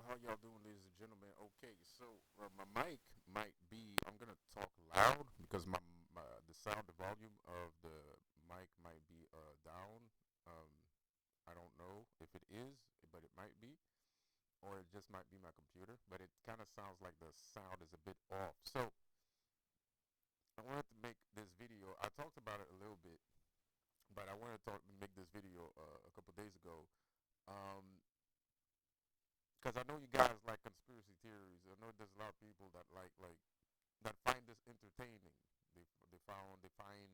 How y'all doing, ladies and gentlemen? Okay, so my mic might be. I'm gonna talk loud because my the sound, the volume of the mic might be down. I don't know if it is, but it might be, or it just might be my computer. But it kind of sounds like the sound is a bit off. So I wanted to make this video. I talked about it a little bit, but I wanted to make this video a couple days ago. Um, because I know you guys like conspiracy theories. I know there's a lot of people that like that find this entertaining. They find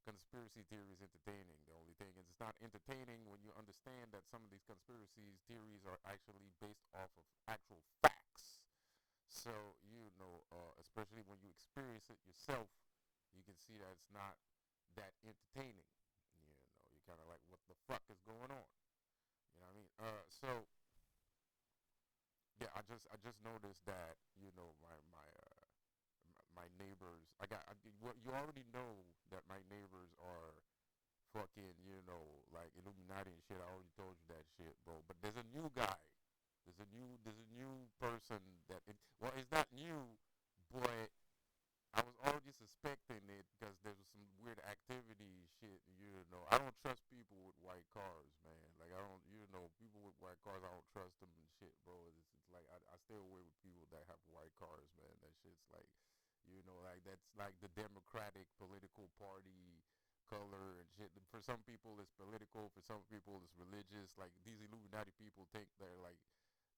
conspiracy theories entertaining. The only thing is it's not entertaining when you understand that some of these conspiracy theories are actually based off of actual facts. So especially when you experience it yourself, you can see that it's not that entertaining. You kind of like, what the fuck is going on? You know what I mean? Yeah, I just noticed that my neighbors. Well, you already know that my neighbors are fucking like Illuminati and shit. I already told you that shit, bro. But there's a new guy. There's a new person well, it's not new, but I was already suspecting it because there was some weird activity shit. I don't trust people with white cars, man. Like I don't, people with white cars. I don't trust them and shit, bro. It's like I stay away with people that have white cars, man. That shit's like, like that's like the Democratic political party color and shit. For some people, it's political. For some people, it's religious. Like these Illuminati people think they're like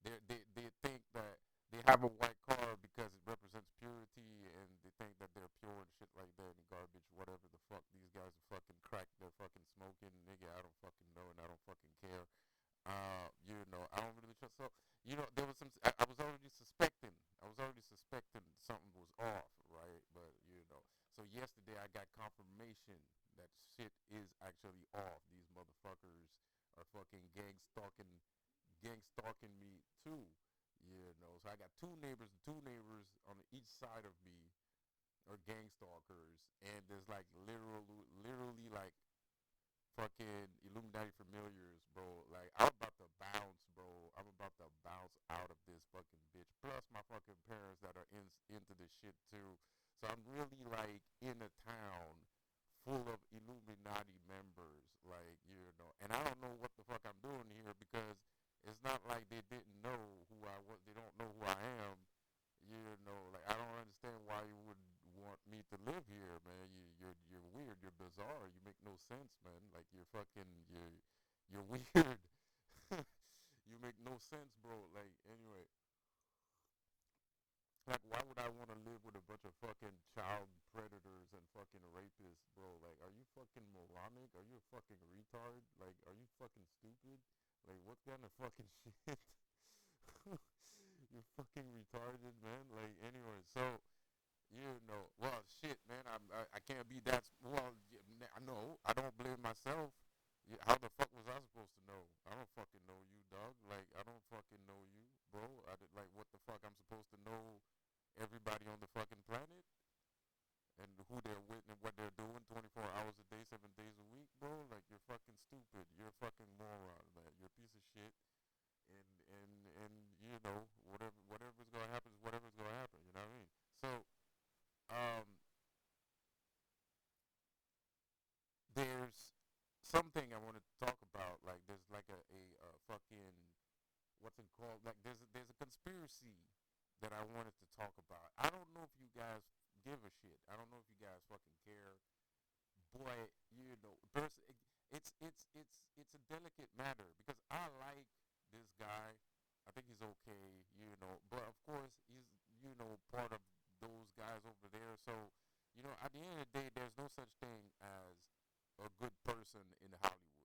they think that they have a white car because it represents purity, and they think that they're pure and shit like that and garbage, whatever the fuck. These guys are fucking crack, they're fucking smoking, nigga. I don't fucking know, and I don't fucking care. I don't really trust. So, there was some. I was already suspecting. I was already suspecting something was off, right? But so yesterday I got confirmation that shit is actually off. These motherfuckers are fucking gang stalking me too. So I got two neighbors on each side of me are gang stalkers, and there's like literally like fucking Illuminati familiars, bro. Like I'm about to bounce, bro. I'm about to bounce out of this fucking bitch. Plus my fucking parents that are into this shit too. So I'm really like in a town full of Illuminati members, like and I don't know what the fuck I'm doing here because it's not like they didn't know who I was. They don't know who I am. Like I don't understand why you would want me to live here, man. You're weird. You're bizarre. You make no sense, man. Like you're weird. You make no sense, bro. Like anyway, like why would I want to live with a bunch of fucking child predators and fucking rapists, bro? Like, are you fucking moronic? Are you a fucking retard? Like, are you fucking stupid? Like, what kind of fucking shit? You're fucking retarded, man. Like, anyway, so well, shit, man. I can't be that. Well, no, I don't blame myself. How the fuck was I supposed to know? I don't fucking know you, dog. Like, I don't fucking know you, bro. Like, what the fuck? I'm supposed to know everybody on the fucking planet and who they're with and what they're doing 24 hours a day, 7 days a week, bro. Like, you're fucking stupid. You're a fucking moron, man. You're a piece of shit. And whatever's gonna happen is whatever's gonna happen. You know what I mean? So um, there's something I want to talk about. Like there's like a fucking what's it called? Like there's a conspiracy that I wanted to talk about. I don't know if you guys give a shit. I don't know if you guys fucking care. But it's a delicate matter because I like this guy. I think he's okay, but of course he's part of those guys over there. So at the end of the day, there's no such thing as a good person in Hollywood.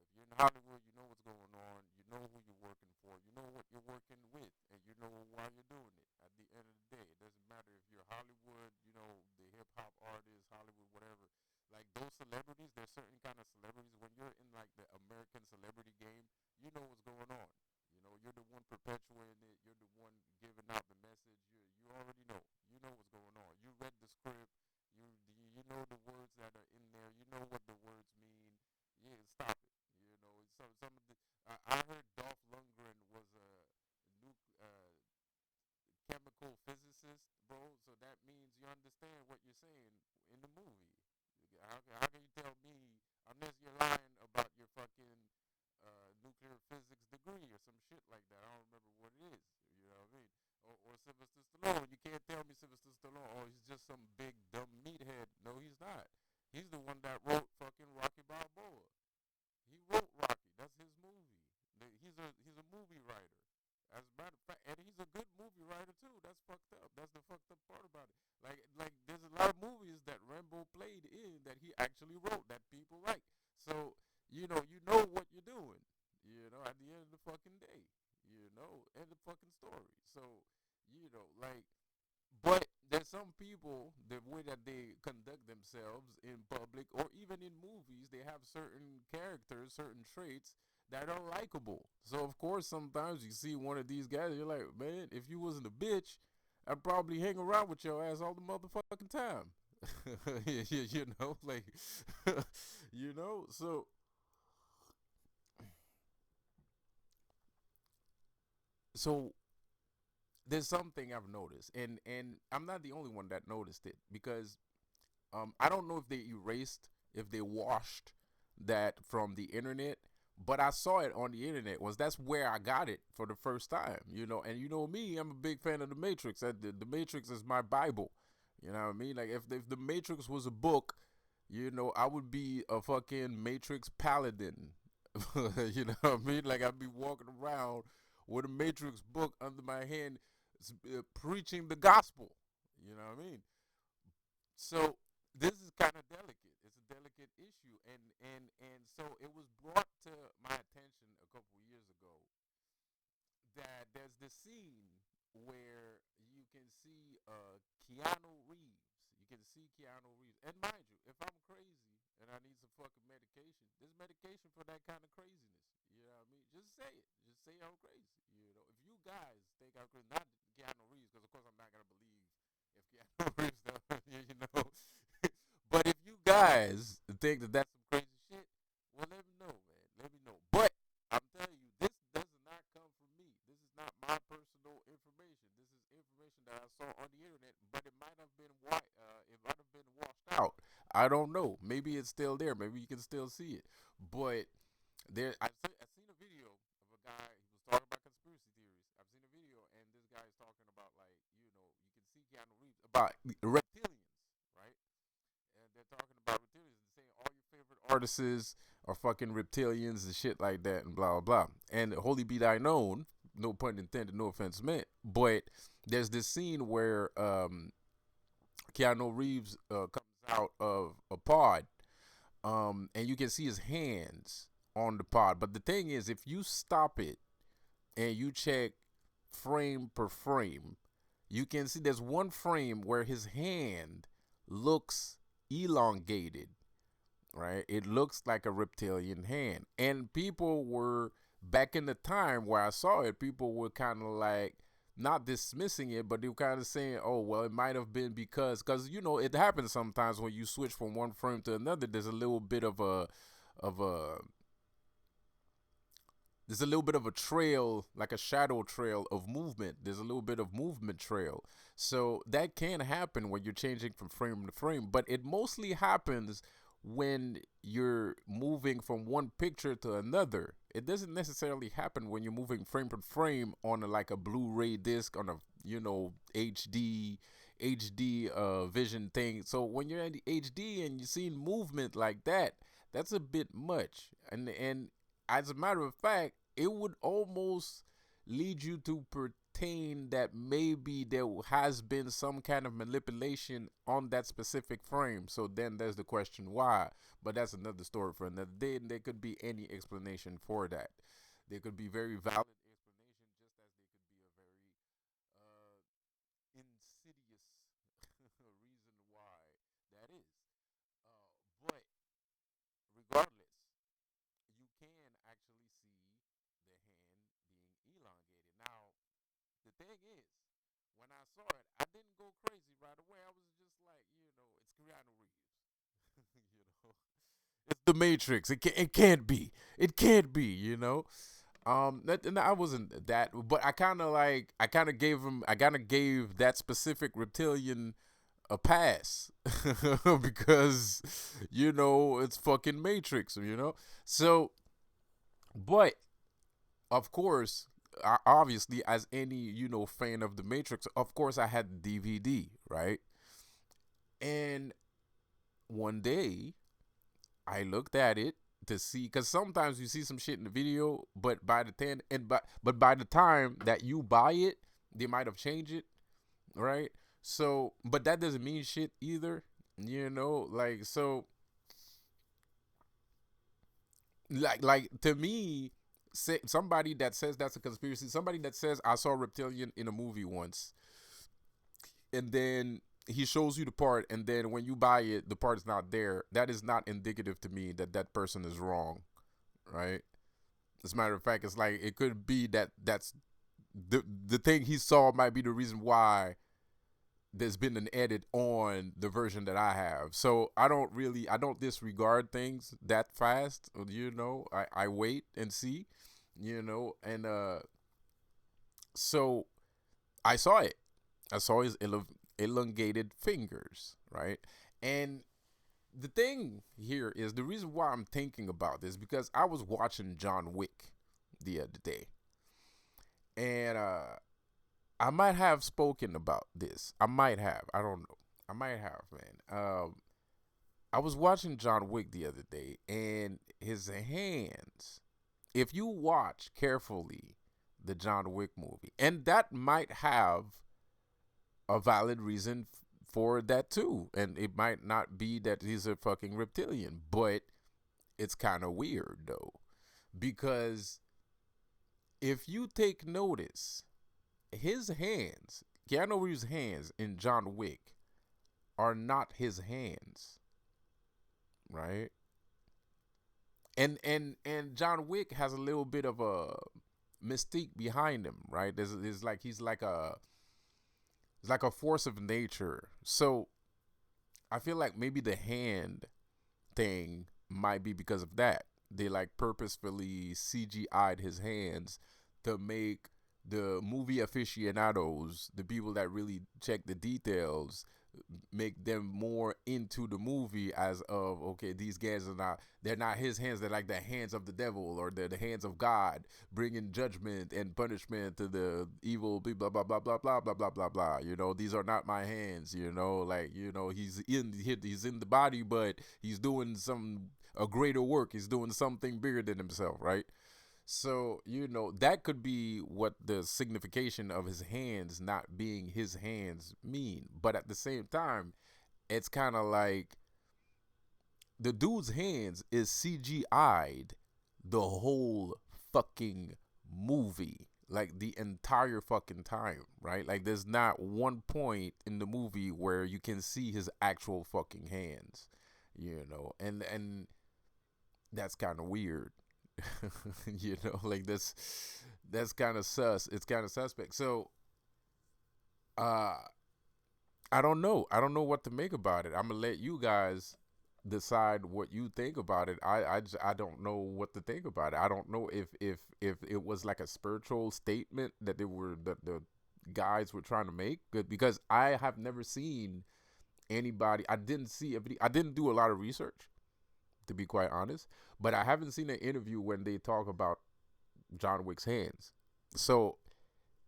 If you're in Hollywood, you know what's going on. You know who you're working for. You know what you're working with, and you know why you're doing it. At the end of the day, it doesn't matter if you're Hollywood, the hip hop artist, Hollywood, whatever. Like those celebrities, there's certain kind of celebrities. When you're in like the American celebrity game, you know what's going on. You're the one perpetuating it. You're the one giving out the message. You already know. You know what's going on. You read the script. You know the words that are in there. You know what the words mean. Yeah, stop it. Some of the I heard Dolph Lundgren was a How can you tell me unless you're lying about your fucking nuclear physics degree or some shit like that? I don't remember what it is. You know what I mean? Or Sylvester Stallone. You can't tell me Sylvester Stallone. Oh, he's just some big dumb meathead. No, he's not. He's the one that wrote fucking Rocky Balboa. He wrote Rocky. That's his movie. He's a movie writer. As a matter of fact, and he's a good movie writer too. That's fucked up. That's the fucked up part about it. Like there's a lot of movies that Rambo played in that he actually wrote that people like. So you know what you're doing. At the end of the fucking day. End the fucking story. So, like, but there's some people, the way that they conduct themselves in public or even in movies, they have certain characters, certain traits that are likable. So of course, sometimes you see one of these guys, you're like, man, if you wasn't a bitch, I'd probably hang around with your ass all the motherfucking time. Like, so so there's something I've noticed, and I'm not the only one that noticed it because I don't know if they erased, if they washed that from the internet, but I saw it on the internet. Was That's where I got it for the first time, And you know me, I'm a big fan of the Matrix. The Matrix is my Bible. You know what I mean? Like if the Matrix was a book, I would be a fucking Matrix paladin. You know what I mean? Like I'd be walking around with a Matrix book under my hand, preaching the gospel. You know what I mean? So this is kind of delicate. It's a delicate issue, and so it was brought to my attention a couple of years ago that there's this scene where you can see Keanu Reeves. You can see Keanu Reeves, and mind you, if I'm crazy and I need some fucking medication, there's medication for that kind of craziness. You know what I mean? Just say it. Just say I'm crazy. If you guys think I'm crazy, not Keanu Reeves, because of course I'm not gonna believe if Keanu Reeves, but if you guys think that that's some crazy shit, well, let me know, man. Let me know. But I'm telling you, this does not come from me. This is not my personal information. This is information that I saw on the internet, but it might have been it might have been washed out. I don't know. Maybe it's still there. Maybe you can still see it. But I've seen a video of a guy. He was talking about conspiracy theories. I've seen a video, and this guy is talking about you can see Keanu Reeves about reptilians, right? And they're talking about reptilians and saying all your favorite artists are fucking reptilians and shit like that and blah blah blah. And holy be thy known, no pun intended, no offense meant. But there's this scene where Keanu Reeves comes out of a pod, and you can see his hands on the pod. But the thing is, if you stop it and you check frame per frame, you can see there's one frame where his hand looks elongated, right? It looks like a reptilian hand. And people were, back in the time where I saw it, people were kind of like, not dismissing it, but they were kind of saying, oh, well, it might have been because, it happens sometimes when you switch from one frame to another. Of a, there's a little bit of a trail, like a shadow trail of movement. There's a little bit of movement trail. So that can happen when you're changing from frame to frame, but it mostly happens when you're moving from one picture to another. It doesn't necessarily happen when you're moving frame per frame on like a Blu-ray disc on a, HD vision thing. So when you're in the HD and you're seeing movement like that, that's a bit much. And as a matter of fact, it would almost lead you to pertain that maybe there has been some kind of manipulation on that specific frame. So then there's the question why. But that's another story for another day, and there could be any explanation for that. There could be very valid explanation, just as there could be a very insidious reason why that is. But regardless, you can actually see the hand being elongated. Now, the thing is, when I saw it, I didn't go crazy right away. I was just like, it's Keanu Reeves. It's the Matrix. It can't be. It can't be. And I wasn't that, but I kind of gave him. I kind of gave that specific reptilian a pass because it's fucking Matrix, So, but of course, obviously, as any fan of the Matrix, of course, I had the DVD, right? And one day, I looked at it to see, because sometimes you see some shit in the video, but by the time that you buy it, they might have changed it, right? So, but that doesn't mean shit either, like, so, like to me, somebody that says that's a conspiracy, somebody that says I saw a reptilian in a movie once, and then he shows you the part, and then when you buy it, the part is not there. That is not indicative to me that that person is wrong, right? As a matter of fact, it's like it could be that that's the thing he saw might be the reason why there's been an edit on the version that I have. So I don't disregard things that fast. I wait and see, and so I saw it. I saw his elongated fingers, right? And the thing here is the reason why I'm thinking about this because I was watching John Wick the other day, and I might have spoken about this. I might have. I don't know. I might have, man. I was watching John Wick the other day, and his hands. If you watch carefully the John Wick movie, and that might have a valid reason for that too, and it might not be that he's a fucking reptilian, but it's kind of weird though, because if you take notice, his hands, Keanu Reeves' hands in John Wick, are not his hands, right? And John Wick has a little bit of a mystique behind him, right? There's like he's like a force of nature. So I feel like maybe the hand thing might be because of that. They like purposefully CGI'd his hands to make the movie aficionados, the people that really check the details, make them more into the movie as of okay, these guys are not, they're not his hands, they're like the hands of the devil, or they're the hands of God, bringing judgment and punishment to the evil people, blah blah blah blah blah blah blah blah. These are not my hands. Like he's in the body, but he's doing some a greater work. He's doing something bigger than himself, right? So, that could be what the signification of his hands not being his hands mean. But at the same time, it's kind of like the dude's hands is CGI'd the whole fucking movie. Like the entire fucking time, right? Like there's not one point in the movie where you can see his actual fucking hands, and that's kind of weird. Like that's kind of sus. It's kind of suspect. So uh I don't know what to make about it. I'm gonna let you guys decide what you think about it. I don't know what to think about it. I don't know if it was like a spiritual statement that the guys were trying to make, good, because I have never seen anybody. I didn't do a lot of research, to be quite honest. But I haven't seen an interview when they talk about John Wick's hands. So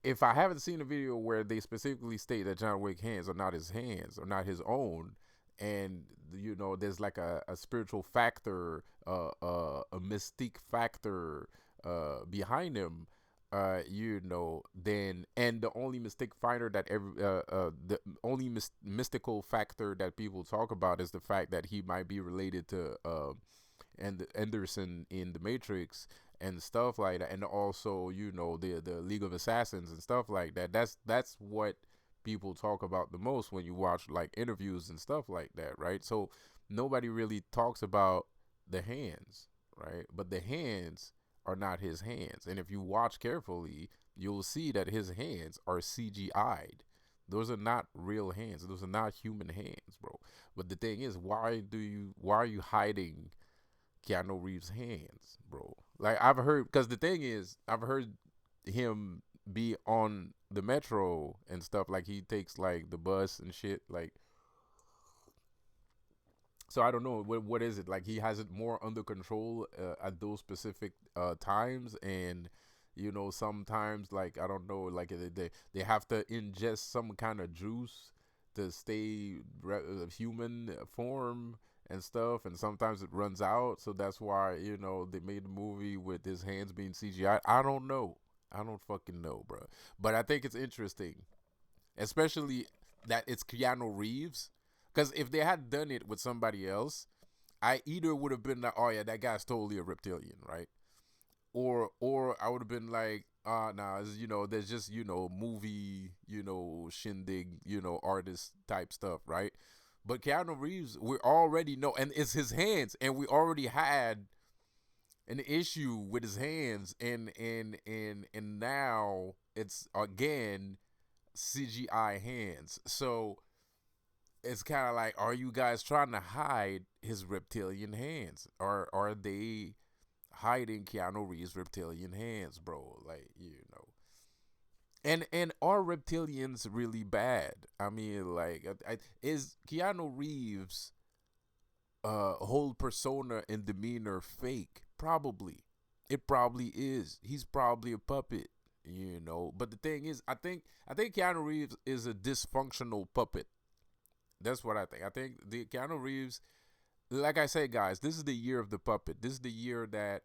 if I haven't seen a video where they specifically state that John Wick's hands are not his hands or not his own, and there's like a spiritual factor, a mystique factor behind him, then, and the only mystic finder that the only mystical factor that people talk about is the fact that he might be related to and Anderson in the Matrix and stuff like that, and also the League of Assassins and stuff like that. That's what people talk about the most when you watch like interviews and stuff like that, right? So nobody really talks about the hands, right? But the hands are not his hands, and if you watch carefully, you'll see that his hands are CGI'd. Those are not real hands. Those are not human hands, bro. But the thing is, why are you hiding Keanu Reeves' hands, bro? Like I've heard, because the thing is, I've heard him be on the metro and stuff. Like he takes like the bus and shit. Like So I don't know what is it like. He has it more under control at those specific times, and sometimes like I don't know, like they have to ingest some kind of juice to stay human form and stuff, and sometimes it runs out. So that's why they made the movie with his hands being CGI. I don't know. I don't fucking know, bro. But I think it's interesting, especially that it's Keanu Reeves. Because if they had done it with somebody else, I either would have been like, oh yeah, that guy's totally a reptilian, right? Or I would have been like, nah, there's just movie, shindig, artist type stuff, right? But Keanu Reeves, we already know, and it's his hands, and we already had an issue with his hands, and now it's again CGI hands. So it's kind of like, are you guys trying to hide his reptilian hands, or are they hiding Keanu Reeves' reptilian hands, bro? Like, and are reptilians really bad? I mean, like, is Keanu Reeves' whole persona and demeanor fake? Probably. It probably is. He's probably a puppet, But the thing is, I think Keanu Reeves is a dysfunctional puppet. That's what I think. I think the Keanu Reeves, like I say, guys, this is the year of the puppet. This is the year that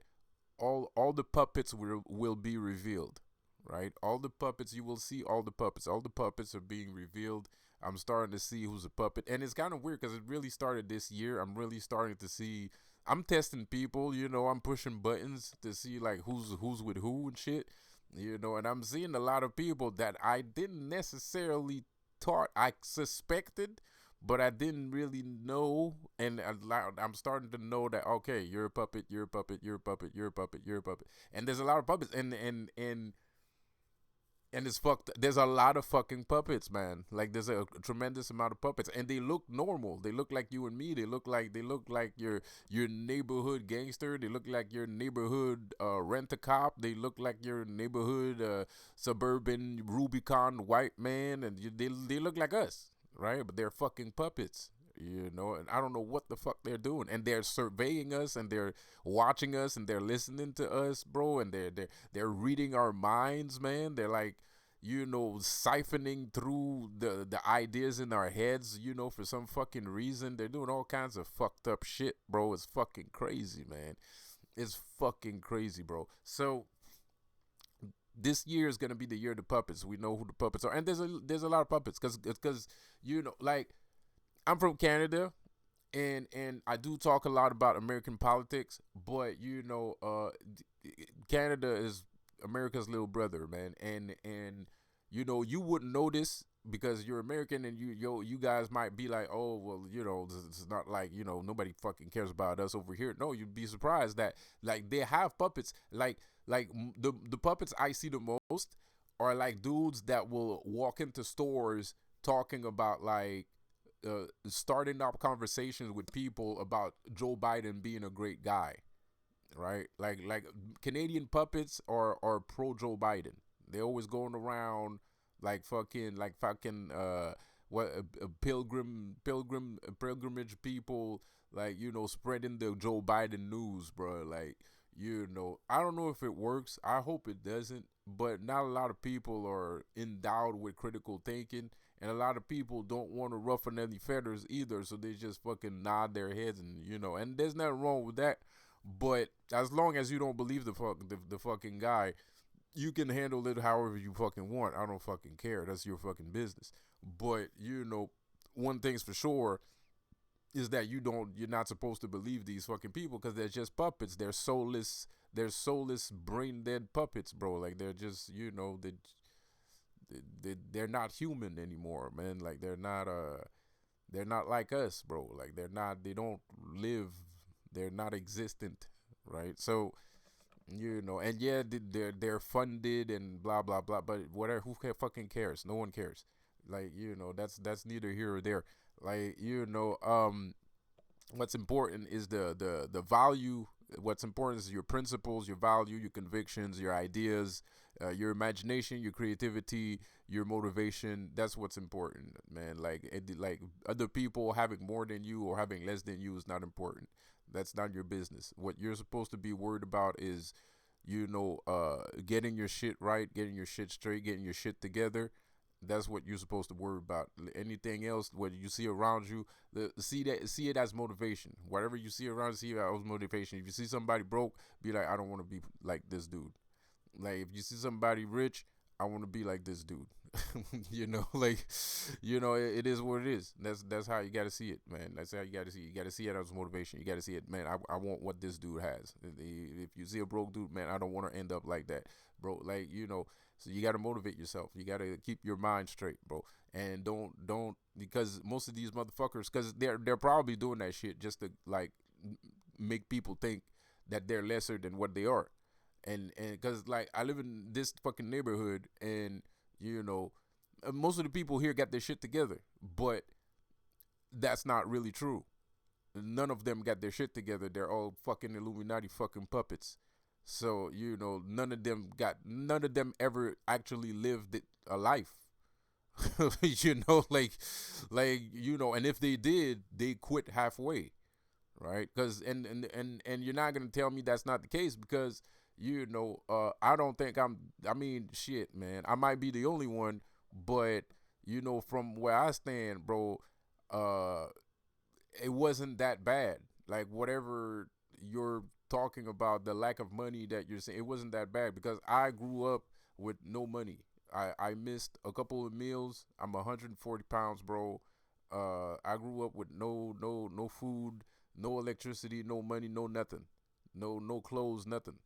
all the puppets will be revealed, right? All the puppets you will see, all the puppets are being revealed. I'm starting to see who's a puppet, and it's kind of weird because it really started this year. I'm really starting to see. I'm testing people, I'm pushing buttons to see like who's with who and shit, and I'm seeing a lot of people that I didn't necessarily thought I suspected, but I didn't really know, and I'm starting to know that okay, you're a puppet, you're a puppet, you're a puppet, you're a puppet, you're a puppet, and there's a lot of puppets, and it's fucked. There's a lot of fucking puppets, man. Like there's a tremendous amount of puppets, and they look normal. They look like you and me. They look like your neighborhood gangster. They look like your neighborhood rent a cop. They look like your neighborhood suburban Rubicon white man, and they look like us, right? But they're fucking puppets. And I don't know what the fuck they're doing, and they're surveying us, and they're watching us, and they're listening to us, bro, and they're reading our minds, man. They're like, siphoning through the ideas in our heads, for some fucking reason. They're doing all kinds of fucked up shit, bro. It's fucking crazy, man. It's fucking crazy, bro. So this year is gonna be the year of the puppets. We know who the puppets are, and there's a lot of puppets because like I'm from Canada, and I do talk a lot about American politics, but Canada is America's little brother, man, and you wouldn't notice because you're American, and you guys might be like, oh well, this is not like nobody fucking cares about us over here. No, you'd be surprised that like they have puppets, the puppets I see the most are like dudes that will walk into stores talking about like starting up conversations with people about Joe Biden being a great guy, right? Like Canadian puppets are pro Joe Biden. They always going around like fucking what pilgrimage people, like spreading the Joe Biden news, bro. Like I don't know if it works. I hope it doesn't, but not a lot of people are endowed with critical thinking, and a lot of people don't want to ruffle any feathers either, so they just fucking nod their heads, and there's nothing wrong with that. But as long as you don't believe the fucking guy, you can handle it however you fucking want. I don't fucking care. That's your fucking business. But one thing's for sure is that you're not supposed to believe these fucking people because they're just puppets. They're soulless. They're soulless, brain dead puppets, bro. Like they're just they're not human anymore, man. Like they're not like us, bro. Like they don't live. They're not existent, right? So and yeah, they're funded and blah blah blah, but whatever, fucking cares? No one cares. Like that's neither here or there. Like what's important is the value What's important is your principles, your value, your convictions, your ideas, your imagination, your creativity, your motivation. That's what's important, man. Like other people having more than you or having less than you is not important. That's not your business. What you're supposed to be worried about is, getting your shit right, getting your shit straight, getting your shit together. That's what you're supposed to worry about. Anything else, what you see around you, see it as motivation. Whatever you see around, see it as motivation. If you see somebody broke, be like, I don't want to be like this dude. Like if you see somebody rich, I want to be like this dude. Like it is what it is. That's how you got to see it, man. That's how you got to see it. You got to see it as motivation. You got to see it, man. I want what this dude has. If you see a broke dude, man, I don't want to end up like that, bro. So you got to motivate yourself. You got to keep your mind straight, bro. And don't because most of these motherfuckers, because they're probably doing that shit just to like make people think that they're lesser than what they are. And because like I live in this fucking neighborhood, and you know most of the people here got their shit together, but that's not really true. None of them got their shit together. They're all fucking Illuminati fucking puppets. So none of them ever actually lived a life. And if they did, they quit halfway, right? Because and you're not gonna tell me that's not the case, because I don't think I mean, shit, man, I might be the only one, but from where I stand, bro, uh it wasn't that bad. Like whatever you're talking about, the lack of money that you're saying, it wasn't that bad because I grew up with no money. I missed a couple of meals. I'm 140 pounds, bro. I grew up with no food, no electricity, no money, no nothing, no clothes, nothing.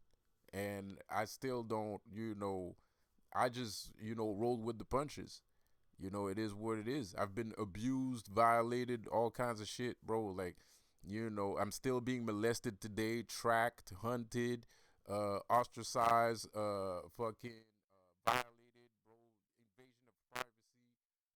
And I still don't, I just rolled with the punches. It is what it is. I've been abused, violated, all kinds of shit, bro. Like, I'm still being molested today, tracked, hunted, ostracized, fucking violated, bro. Invasion of privacy.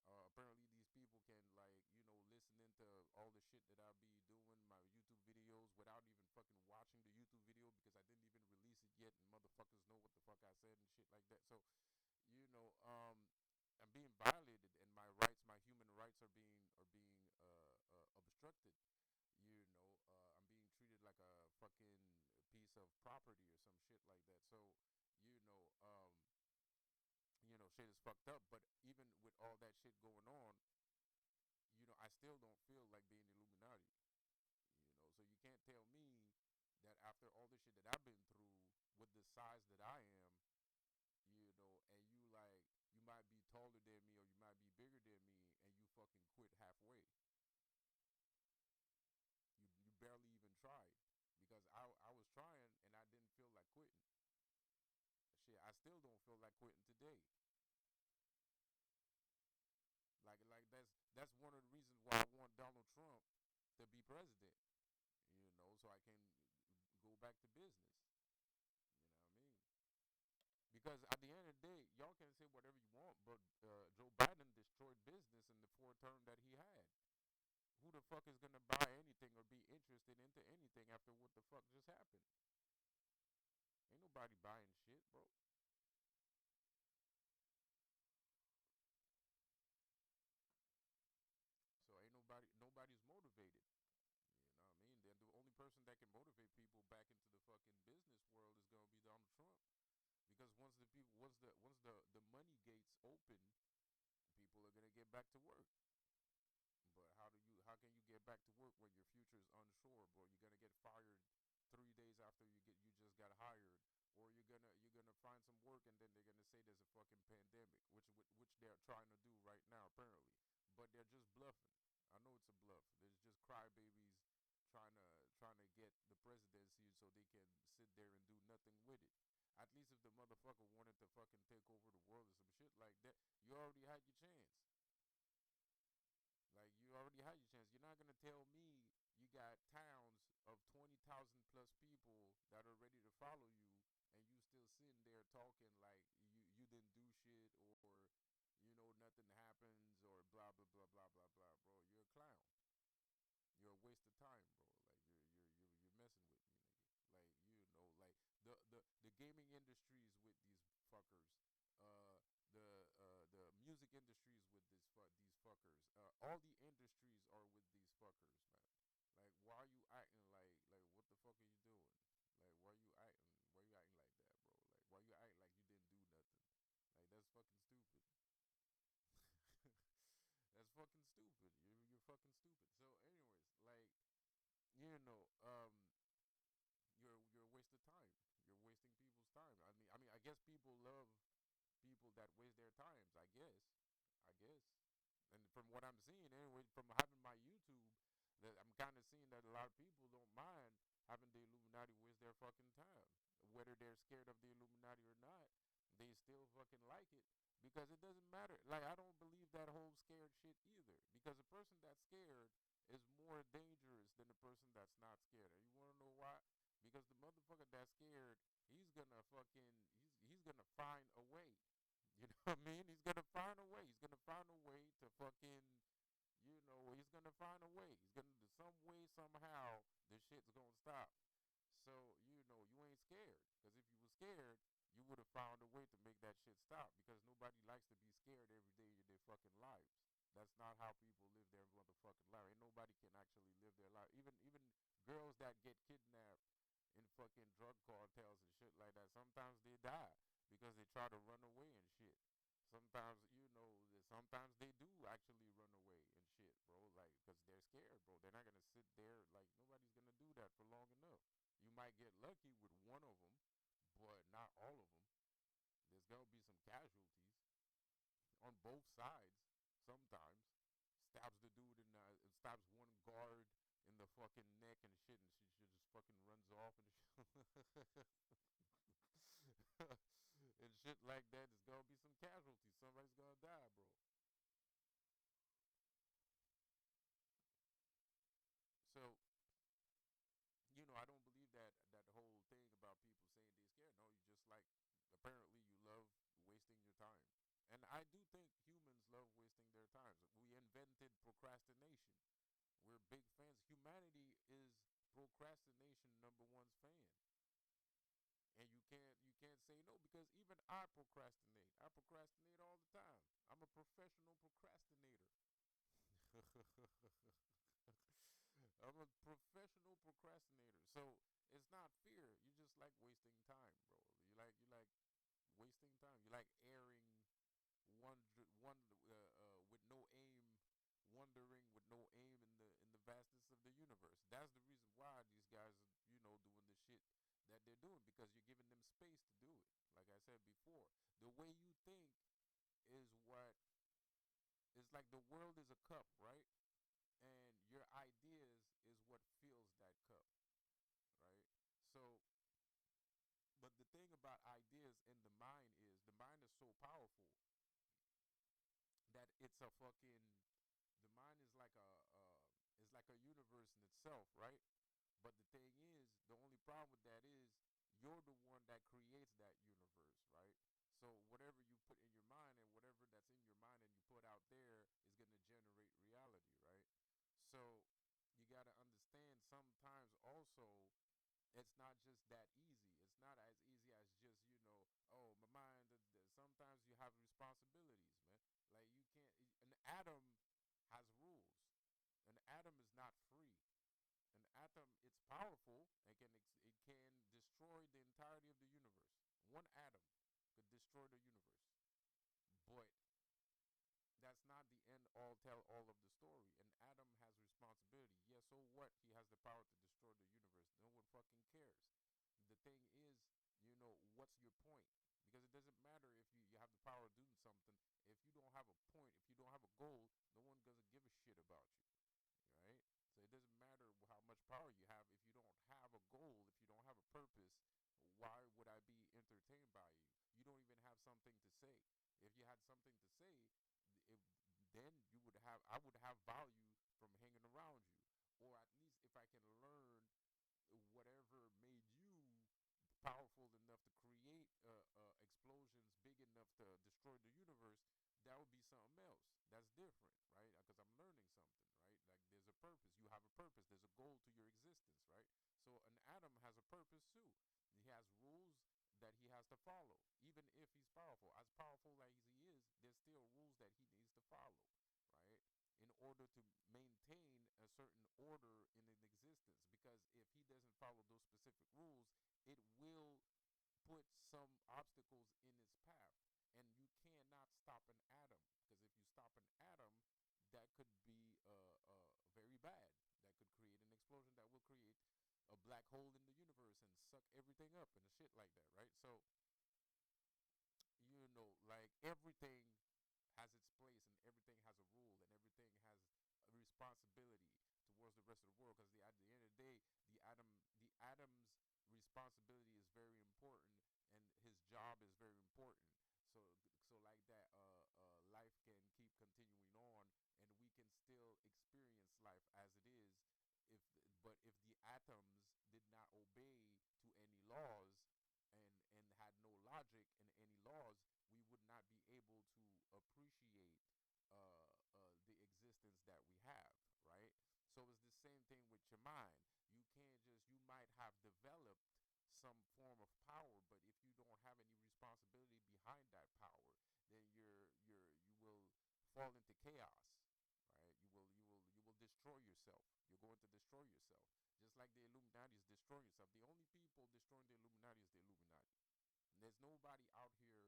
Apparently, these people can, like, listen into all the shit that I be doing, my YouTube videos, without even fucking watching the YouTube video because I didn't even release it yet, and motherfuckers know what the fuck I said and shit like that. So, you know, um, I'm being violated, and my rights, my human rights, are being obstructed. I'm being treated like a fucking piece of property or some shit like that. So, you know, um, shit is fucked up. But even with all that shit going on, I still don't feel like being Illuminati. So you can't tell me that after all the shit that I've been through, with the size that I am, and you like, you might be taller than me or you might be bigger than me, and you fucking quit halfway. You barely even tried, because I was trying and I didn't feel like quitting. Shit, I still don't feel like quitting today. Like that's one of the reasons why I want Donald Trump to be president. So I can go back to business. You know what I mean? Because at the end of the day, y'all can say whatever you want, but Joe Biden destroyed business in the 4 term that he had. Who the fuck is gonna buy anything or be interested into anything after what the fuck just happened? Ain't nobody buying shit, bro. So ain't nobody's motivated. You know what I mean? The only person that can motivate people back into the fucking business world is gonna be Donald Trump. Because once the money gates open, people are gonna get back to work. But how can you get back to work when your future is unsure, bro? You're gonna get fired 3 days after you just got hired, or you're gonna find some work and then they're gonna say there's a fucking pandemic, which they're trying to do right now apparently, but they're just bluffing. I know it's a bluff. There's just crybabies trying to get the presidency so they can sit there and do nothing with it. At least if the motherfucker wanted to fucking take over the world or some shit like that, you already had your chance. Like, you already had your chance. You're not gonna tell me you got towns of 20,000 plus people that are ready to follow you, and you still sitting there talking like you didn't do shit, or nothing happens, or blah blah blah blah blah blah, bro. You're a clown. You're a waste of time, bro. Like you're messing with me, nigga. gaming industries with these fuckers. The music industries with these fuckers. All the industries are with these fuckers, man. Like, why are you acting like what the fuck are you doing? Like, why you acting like that, bro? Like, why you acting like you didn't do nothing? Like, that's fucking stupid. That's fucking stupid. You're fucking stupid. So, anyways, like, you're a waste of time. You're wasting people's time. I guess people love people that waste their times. I guess. And from what I'm seeing, anyway, from having my YouTube, that I'm kind of seeing that a lot of people don't mind having the Illuminati waste their fucking time, whether they're scared of the Illuminati or not. They still fucking like it because it doesn't matter. Like, I don't believe that whole scared shit either, because a person that's scared is more dangerous than the person that's not scared. And you want to know why? Because the motherfucker that's scared, he's gonna find a way. You know what I mean? He's gonna find a way. He's gonna find a way to fucking, he's gonna find a way. He's gonna do some way, somehow, the shit's gonna stop. So, you ain't scared. Because if you were scared, you would have found a way to make that shit stop. Because nobody likes to be scared every day of their fucking lives. That's not how people live their motherfucking life. Ain't nobody can actually live their life. Even girls that get kidnapped in fucking drug cartels and shit like that, sometimes they die because they try to run away and shit. Sometimes, sometimes they do actually run away and shit, bro. Like, because they're scared, bro. They're not going to sit there. Like, nobody's going to do that for long enough. You might get lucky with one of them, but not all of them. There's going to be some casualties on both sides sometimes. Stabs the dude stabs one guard in the fucking neck and shit, and she just fucking runs off and shit. And shit like that. There's gonna be some casualties. Somebody's gonna die, bro. So, I don't believe that whole thing about people saying they're scared. No, you just like, apparently you love wasting your time. And I do think humans love wasting their times. We invented procrastination. We're big fans. Humanity is procrastination number one's fan. And you can't say no, because even I procrastinate. I procrastinate all the time. I'm a professional procrastinator. I'm a professional procrastinator. So it's not fear. You just like wasting time, bro. You like wasting time. You like airing one with no aim, wandering with no aim in the vastness of the universe. That's the reason why these guys are, doing the shit that they're doing, because you're giving them space to do it. Like I said before, the way you think is what is like, the world is a cup, right? And your ideas is what fills that cup, right? So, but the thing about ideas in the mind is so powerful that it's a fucking, the mind is like a universe in itself, right? But the thing is, the only problem with that is you're the one that creates that universe, right? So whatever you put in your mind, and whatever that's in your mind and you put out there, is going to generate reality, right? So you got to understand, sometimes also it's not just that easy. It's not as easy as just, oh, my mind. Sometimes you have responsibilities, man. Like, you can't. An atom has rules. An atom is not free. An atom, it's powerful and it can destroy the entirety of the universe. One atom could destroy the universe, but that's not the end all tell all of the story. An atom has responsibility. Yeah, so what? He has the power to destroy the universe. No one fucking cares. The thing is, what's your point? Because it doesn't matter if you have the power of doing something. If you don't have a point, if you don't have a goal, no one doesn't give a shit about you, right? So it doesn't matter how much power you have if you don't have a goal, if you don't have a purpose. Why would I be entertained by you? You don't even have something to say. If you had something to say, if, then I would have value from hanging around you, or at least if I can learn whatever made you powerful enough to create explosions big enough to destroy the universe. That would be something else. That's different, right? Because I'm learning something, right? Like, there's a purpose. You have a purpose. There's a goal to your existence, right? So an atom has a purpose too. He has rules that he has to follow. Even if he's powerful, as powerful as he is, there's still rules that he needs to follow, right? In order to maintain a certain order in an existence. Because if he doesn't follow those specific rules, it will put some obstacles in its path. And you cannot stop an atom. Because if you stop an atom, that could be very bad. That could create an explosion that will create a black hole in the universe and suck everything up and shit like that, right? So, like everything has its place and everything has a rule and everything has a responsibility towards the rest of the world. Because at the end of the day, the atom's responsibility is very important and his job is very important. So like that, life can keep continuing on, and we can still experience life as it is. But if the atoms did not obey to any laws, and had no logic in any laws, we would not be able to appreciate the existence that we have, right? So it's the same thing with your mind. You can't just, you might have developed some form of power, but if you don't have any responsibility behind that power, then you will fall into chaos, right? You will destroy yourself. You're going to destroy yourself, just like the Illuminati is destroying yourself. The only people destroying the Illuminati is the Illuminati. There's nobody out here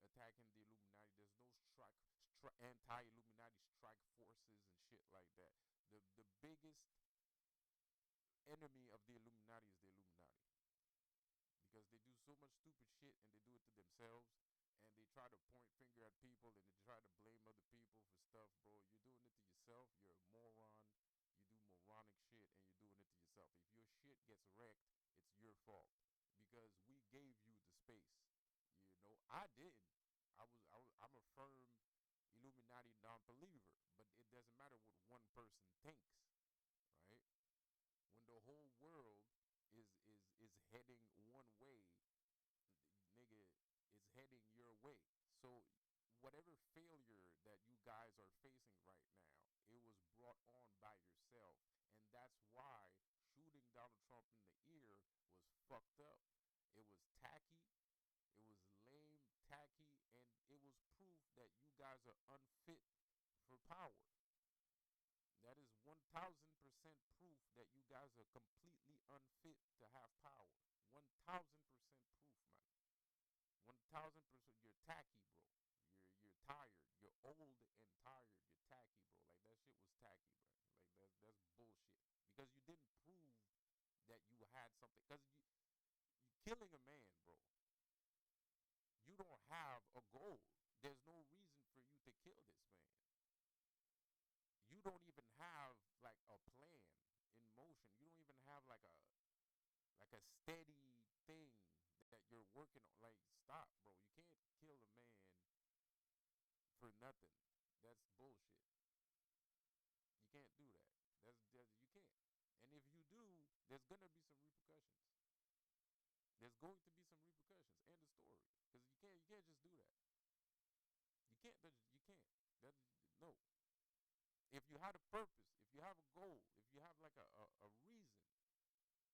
attacking the Illuminati. There's no anti-Illuminati strike forces and shit like that. The biggest enemy of the Illuminati is the Illuminati, because they do so much stupid shit and they do it to themselves, and they try to point finger at people and they try to blame other people for stuff. Bro, you're doing it to yourself. You're a moron. You do moronic shit and you're doing it to yourself. If your shit gets wrecked, it's your fault, because we gave you the space. I didn't. I'm a firm Illuminati non-believer, but it doesn't matter what one person thinks, right? When the whole world is heading one way, nigga, is heading your way. So whatever failure that you guys are facing right now, it was brought on by yourself. And that's why shooting Donald Trump in the ear was fucked up. It was tacky. It was lame, tacky, and it was proof that you guys are unfit for power. That is 1000% proof that you guys are completely unfit to have power. 1000% proof, man. 1000%. You're tacky, bro. You're tired. You're old and tired. You're tacky, bro. Like, that shit was tacky, man. Like, that's bullshit. Because you didn't prove that you had something. Because you killing a man, bro. You don't have a goal. There's no reason for you to kill this man. You don't even have like a plan in motion. You don't even have like a steady thing that you're working on. Like, stop, bro. You can't kill a man for nothing. That's bullshit. You can't do that. You can't. And if you do, there's gonna be some repercussions. There's going to be some repercussions. End of story. Because you can't just do that. You can't. You can't. No. If you have a purpose, if you have a goal, if you have like a reason,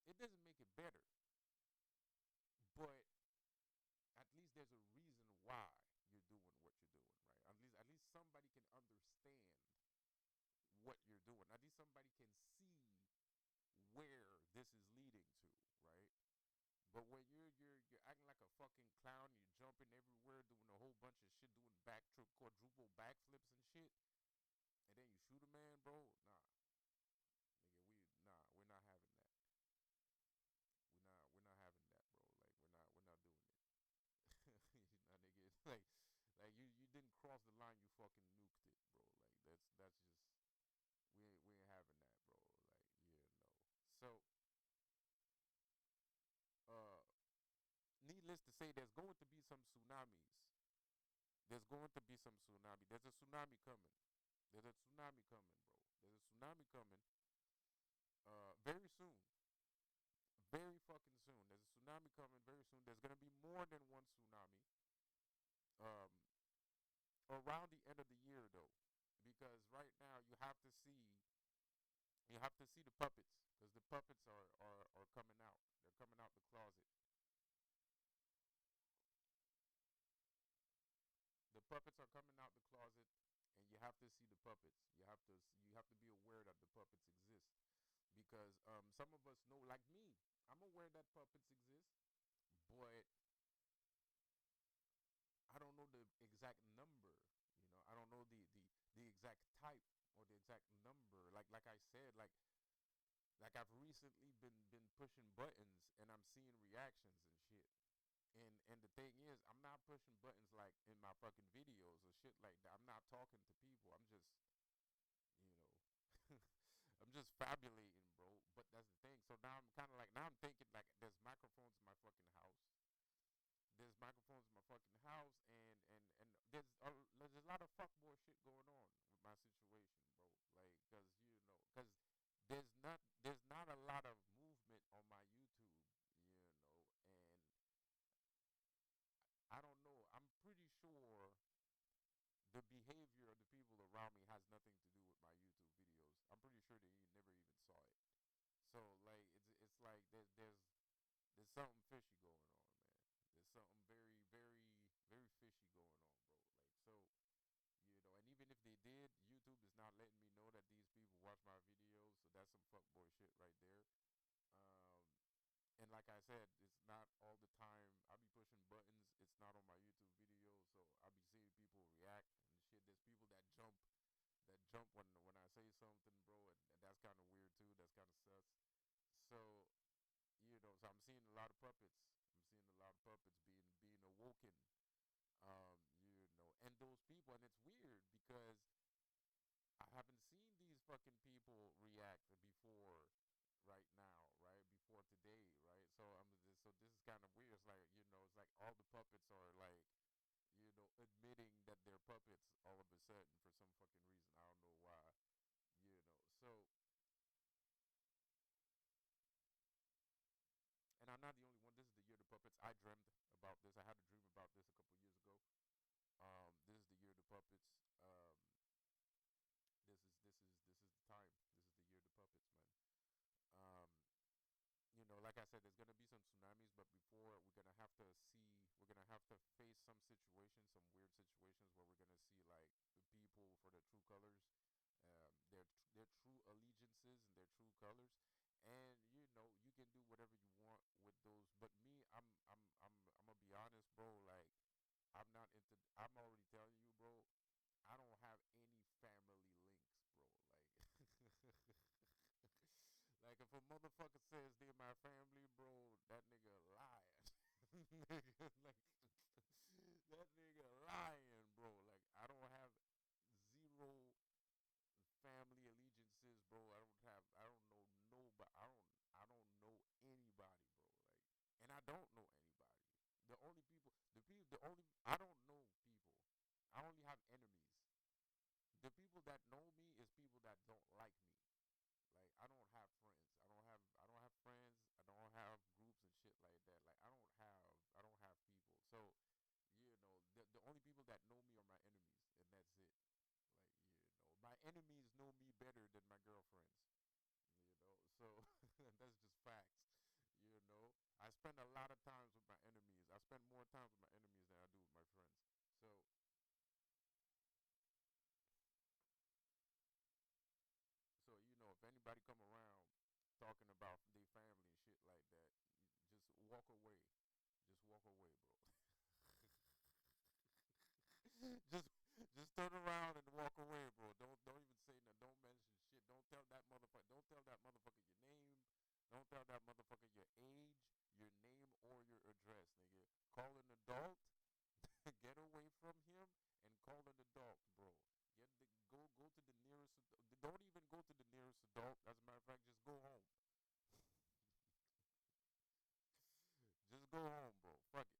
it doesn't make it better. But at least there's a reason why you're doing what you're doing, right? At least somebody can understand what you're doing. At least somebody can see where this is leading to, right? But when you're acting like a fucking clown, you're jumping everywhere, doing a whole bunch of shit, doing quadruple backflips and shit, and then you shoot a man, bro. Nah, nigga, we're not having that. We're not having that, bro. Like, we're not doing it. Nah, nigga, like you didn't cross the line. You fucking nuked it, bro. Like, that's just, we ain't having that, bro. Like, So, uh, needless to say, there's going to be some tsunamis. There's going to be some tsunami. There's a tsunami coming. There's a tsunami coming, bro. There's a tsunami coming. Very soon. Very fucking soon. There's a tsunami coming very soon. There's gonna be more than one tsunami. Um, around the end of the year though, because right now you have to see the puppets, because the puppets are coming out. They're coming out the closet. puppets are coming out the closet, and you have to see the puppets. You have to be aware that the puppets exist, because some of us know, like me, I'm aware that puppets exist, but I don't know the exact number. I don't know the exact type or the exact number. Like I said, like I've recently been pushing buttons and I'm seeing reactions and shit. And the thing is, I'm not pushing buttons like in my fucking videos or shit like that. I'm not talking to people. I'm just, you know, I'm just fabulating, bro. But that's the thing. So now I'm kind of like, now I'm thinking like there's microphones in my fucking house. There's microphones in my fucking house, and there's a lot of fuckboy shit going on with my situation, bro. Like, cause there's not a lot of movement on my YouTube, and I don't know. I'm pretty sure the behavior of the people around me has nothing to do with my YouTube videos. I'm pretty sure they never even saw it. So like it's like there's something fishy going on, man. There's something very very very fishy going on, bro. Like so, and even if they did, YouTube is not letting me know that these people watch my videos. So that's some fuckboy shit right there. Um, and like I said, it's not all the time. I be pushing buttons. It's not on my YouTube videos, so I be seeing people react and shit. There's people that jump when I say something, bro, and that's kind of weird too. That's kind of sus. So so I'm seeing a lot of puppets. I'm seeing a lot of puppets being awoken. And those people, and it's weird because I haven't seen these fucking people react before right now, right? Before today, right? So this is kind of weird. It's like, it's like all the puppets are like, admitting that they're puppets all of a sudden for some fucking reason. I don't know why, So, and I'm not the only one. This is the year of the puppets. I dreamed about this. I had a dream about this a couple years ago. This is the year of the puppets. This is the time. This is the year of the puppets, man. Um, like I said, there's gonna be some tsunamis, but before we're gonna have to face some situations, some weird situations where we're gonna see like the people for their true colors, their true allegiances and their true colors, and you can do whatever you want with those. But me, I'm gonna be honest, bro. Like I'm not into. I'm already telling you, bro. I don't have any family links, bro. Like, like if a motherfucker says they're my family, bro, that nigga lying. Like, that nigga lying, bro. Like, I don't have zero family allegiances, bro. I don't know nobody. I don't know anybody, bro. Like, and I don't know anybody. I don't know people. I only have enemies. The people that know me is people that don't like me. Like I don't have friends. I don't have friends. I don't have groups and shit like that. Like I don't have people. So, the only people that know me are my enemies, and that's it. Like, my enemies know me better than my girlfriends. So that's just facts. I spend a lot of times with my enemies. I spend more time with my enemies than I do with my friends. So, if anybody come around talking about their family and shit like that, just walk away. Just walk away, bro. just just turn around and walk away, bro. Don't even say nothing. Don't mention shit. Don't tell that motherfucker. Don't tell that motherfucker your name. Don't tell that motherfucker your age, your name, or your address, nigga. Call an adult. Get away from him and call an adult, bro. Go to the nearest. Don't even go to the nearest adult. As a matter of fact, just go home. Just go home, bro. Fuck it.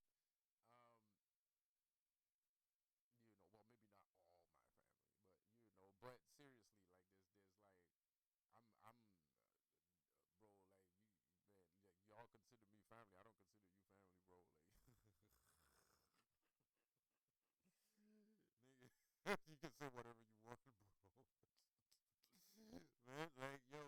Um, well, maybe not all my family, but but seriously, like there's like, I'm, bro, like man, like y'all consider me family. I don't consider you family, bro. Like, nigga, you can say whatever you want, bro. Man, like yo.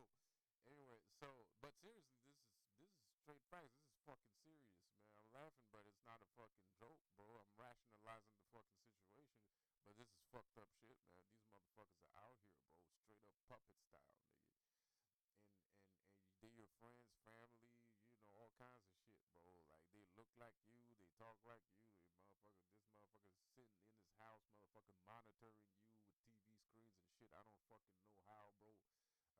Anyway, so but seriously, this is straight facts. This is fucking serious, man. I'm laughing, but it's not a fucking joke, bro. I'm rationalizing the fucking situation. like you, they talk like you, they motherfucker, this motherfucker sitting in his house, motherfucking monitoring you with TV screens and shit. I don't fucking know how, bro.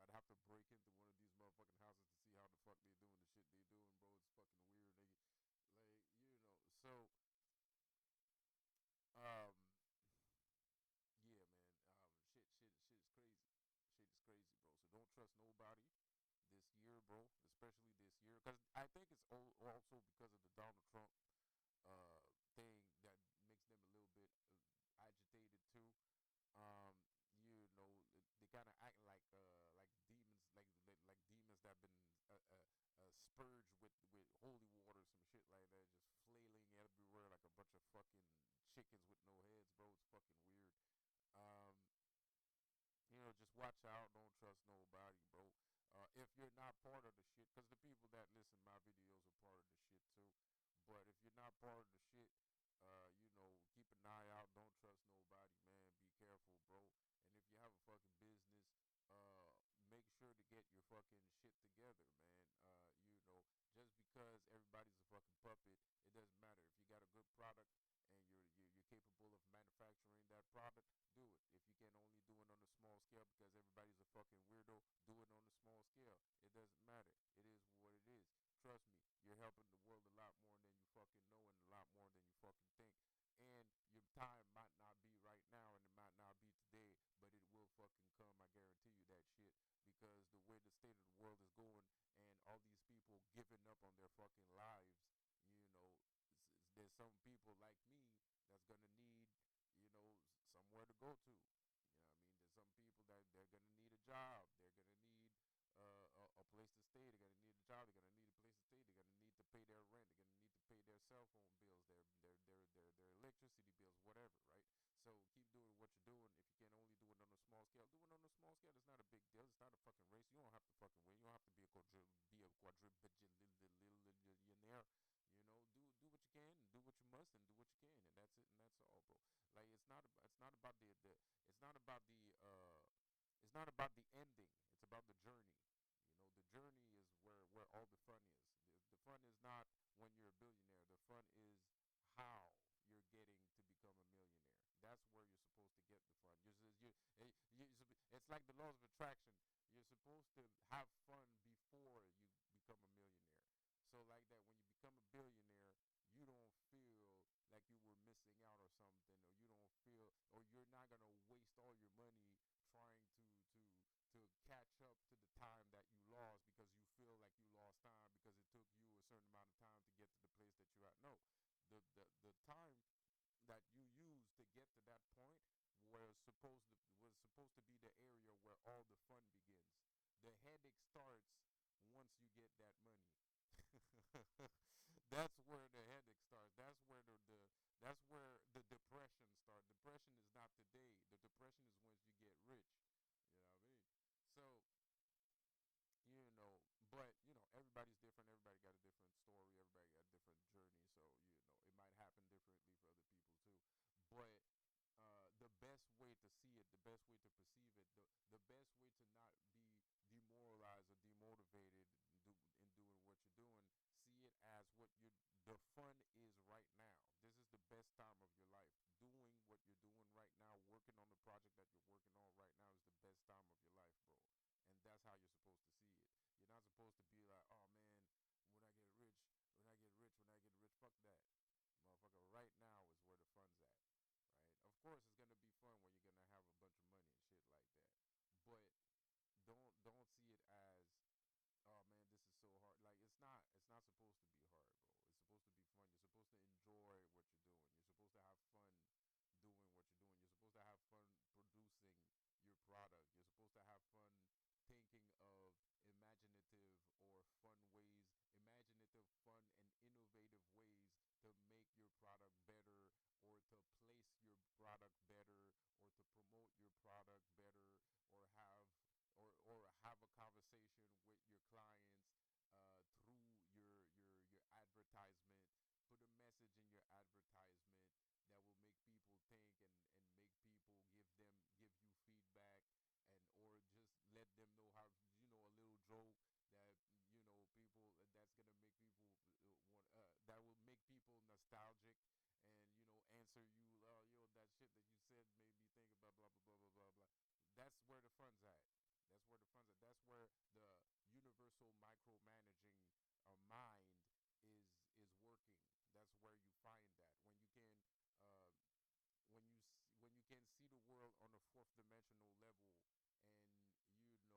I'd have to break into one of these motherfucking houses to see how the fuck they doing the shit they doing, bro. It's fucking weird, nigga. Like, so, um, yeah, man. Shit is crazy. Shit is crazy, bro. So don't trust nobody this year, bro. Especially this year, because I think it's also because of the Donald Trump thing that makes them a little bit agitated too. Um, they kind of act like demons, like demons that have been spurged with holy water, some shit like that, just flailing everywhere like a bunch of fucking chickens with no heads, bro. It's fucking weird. Um, just watch out. Don't trust nobody, bro. If you're not part of the shit, because the people that listen to my videos are part of the shit too. But if you're not part of the shit, keep an eye out. Don't trust nobody, man. Be careful, bro. And if you have a fucking business, make sure to get your fucking shit together, man. Just because everybody's a fucking puppet, it doesn't matter. If you got a good product and you're capable of manufacturing that product, do it. If you can only do it on a small scale because everybody's a fucking weirdo, do it on a small scale. It doesn't matter. It is what it is. Trust me, you're helping the world a lot more than you fucking know and a lot more than you fucking think. And your time might not be right now and it might not be today, but it will fucking come. I guarantee you that shit. Because the way the state of the world is going and all these people giving up on their fucking lives, there's some people like me that's gonna need, somewhere to go to. You know what I mean? There's some people that they're gonna need a job. They're gonna need a place to stay. They're gonna need a job. They're gonna need a place to stay. They're gonna need to pay their rent. They're gonna need to pay their cell phone bills, their electricity bills, whatever. Right? So keep doing what you're doing. If you can only do it on a small scale, do it on a small scale. It's not a big deal. It's not a fucking race. You don't have to fucking win. You don't have to be a quadrillionaire. Do what you can, and do what you must, and do what you can, and that's it, and that's all, bro. Like it's not about it's not about it's not about the ending. It's about the journey. The journey is where all the fun is. The fun is not when you're a billionaire. The fun is how you're getting to become a millionaire. That's where you're supposed to get the fun. It's like the laws of attraction. You're supposed to have fun before you become a millionaire. So like that, when you become a billionaire, you don't feel like you were missing out or something, or you don't feel, or you're not gonna waste all your money trying to catch up to the time that you lost because you feel like you lost time because it took you a certain amount of time to get to the place that you're at. No, the time that you use to get to that point was supposed to be the area where all the fun begins. The headache starts once you get that money. That's where the headache starts. That's where the depression starts. Depression is not today. The depression is once you get rich. You know what I mean? So, but everybody's different. Everybody got a different story. Everybody got a different journey. So, it might happen differently for other people too. But the best way to see it, the best way to perceive it, the best way to not be demoralized or demotivated in doing what you're doing, see it as the fun is right now. This is the best time of your life. Doing what you're doing right now, working on the project that you're working on right now is the best time of your life, bro. And that's how you're supposed to see it. You're not supposed to be like, oh man, when I get rich, when I get rich, when I get rich, fuck that. Motherfucker, right now is where the fun's at, right? Of course, it's gonna be fun when you're gonna have a bunch of money and shit like that. But don't see it as, oh man, this is so hard. Like it's not supposed to be hard, bro. It's supposed to be fun. You're supposed to enjoy what you're doing. You're supposed to have fun doing what you're doing. You're supposed to have fun producing your product. You're supposed to have fun thinking of imaginative, fun, and innovative ways to make your product better, or to place your product better, or to promote your product better, or have a conversation with your clients through your advertisement. Put a message in your advertisement that will make people think, and make people give you feedback, and or just let them know how, a little joke that, people, that's gonna make people want that will make people nostalgic and answer you, that shit that you said made me think about blah blah blah blah blah blah. That's where the fun's at. That's where the fun's at. That's where the universal micromanaging mind is working. That's where you find that when you can uh, when you can see the world on a fourth dimensional level, and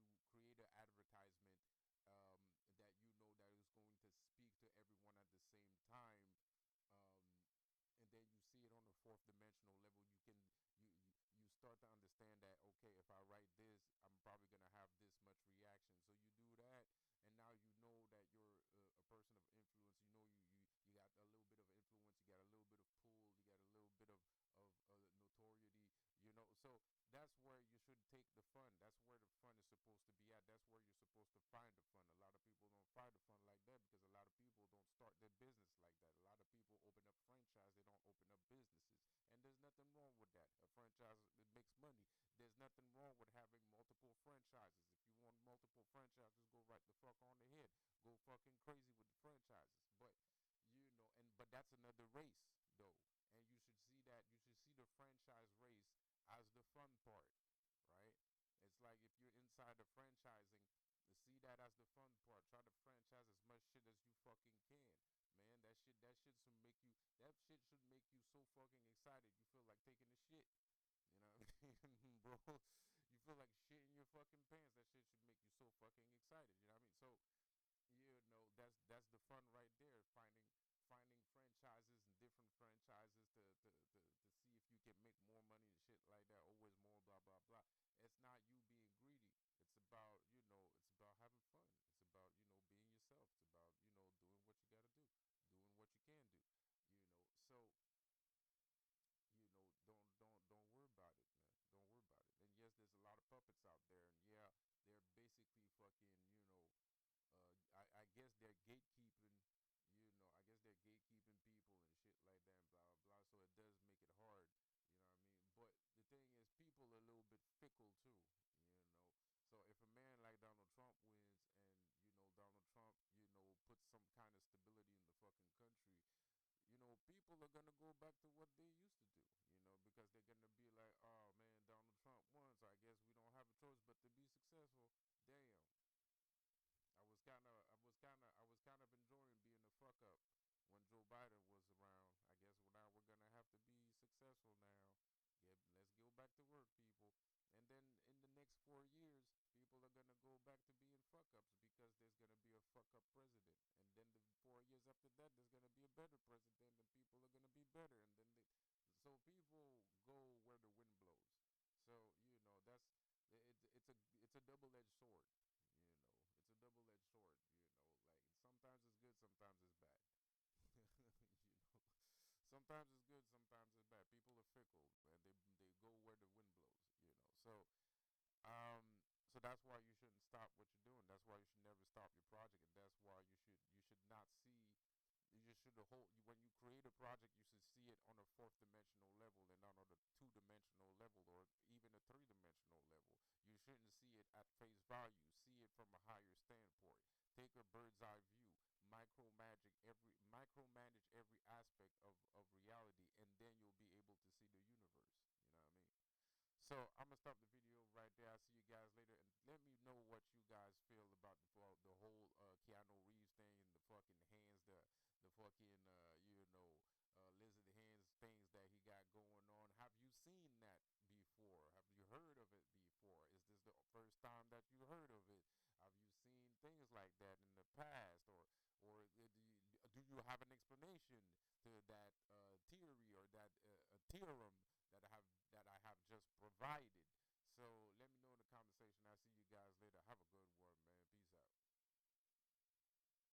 and you create an advertisement that that is going to speak to everyone at the same time, um, and then you see it on a fourth dimensional level, you start to understand that, okay, if I write this, I'm probably gonna have this much reaction. So you do that, and now you know that you're a person of influence. You got a little bit of influence, you got a little bit of pull, you got a little bit of notoriety. So that's where you should take the fun. That's where the fun is supposed to be at. That's where you're supposed to find the fun. A lot of people don't find the fun like that because a lot of people don't start their business like that. A lot of people open up franchise, they don't open up businesses. And there's nothing wrong with that. A franchise, it makes money. There's nothing wrong with having multiple franchises. If you want multiple franchises, go right the fuck on the head. Go fucking crazy with the franchises. But that's another race though. And you should see that. You should see the franchise race as the fun part, right? It's like if you're inside the franchising, to see that as the fun part. Try to franchise as much shit as you fucking can, man. That shit should make you so fucking excited. You feel like taking a shit. You know what I mean, bro? You feel like shit in your fucking pants. That shit should make you so fucking excited. You know what I mean? So that's the fun right there. Finding franchises and different franchises to see if you can make more money and shit like that. Always more blah blah blah. It's not you being greedy. It's about it's about having fun. It's about being yourself. It's about doing what you gotta do, doing what you can do. So don't worry about it, man. Don't worry about it. And yes, there's a lot of puppets out there, and yeah, they're basically fucking I guess they're gatekeeping. I guess they're gatekeeping people and shit like that and blah blah blah. So it does make it hard, you know what I mean? But the thing is, people are a little bit fickle too, you know. So if a man like Donald Trump wins, and Donald Trump, puts some kind of stability in the fucking country, people are gonna go back to what they used to do, because they're gonna be like, oh man, Donald Trump won, so I guess we don't have a choice but to be successful. Damn. I was kind of enjoying being a fuck up when Joe Biden was around. I guess now we're gonna have to be successful now. Let's go back to work, people. And then in the next 4 years, people are gonna go back to being fuck ups because there's gonna be a fuck up president. And then the 4 years after that, there's gonna be a better president, and people are gonna be better. And then so people go where the wind blows. So it's a double edged sword. It's a double-edged sword. Like sometimes it's good, sometimes it's bad. you know, sometimes it's good, sometimes it's bad. People are fickle, and they go where the wind blows. So that's why you shouldn't stop what you're doing. That's why you should never stop your project, and that's why you should not see. You just should when you create a project, you should see it on a fourth dimensional level and not on a two-dimensional level or even a three-dimensional level. You shouldn't see it at face value. See it from a higher standpoint. Take a bird's eye view. Micromanage every aspect of reality, and then you'll be able to see the universe. You know what I mean? So I'm gonna stop the video right there. I'll see you guys later, and let me know what you guys feel about the whole Keanu Reeves thing and the fucking hands, the fucking lizard hands things that he got going on. Have you seen that before? Have you heard of it before? Is this the first time that you heard of it? Have you seen things like that in the past, or do you have an explanation to that theory or that theorem that I have just provided? So let me know in the comment section. I'll see you guys later. Have a good one.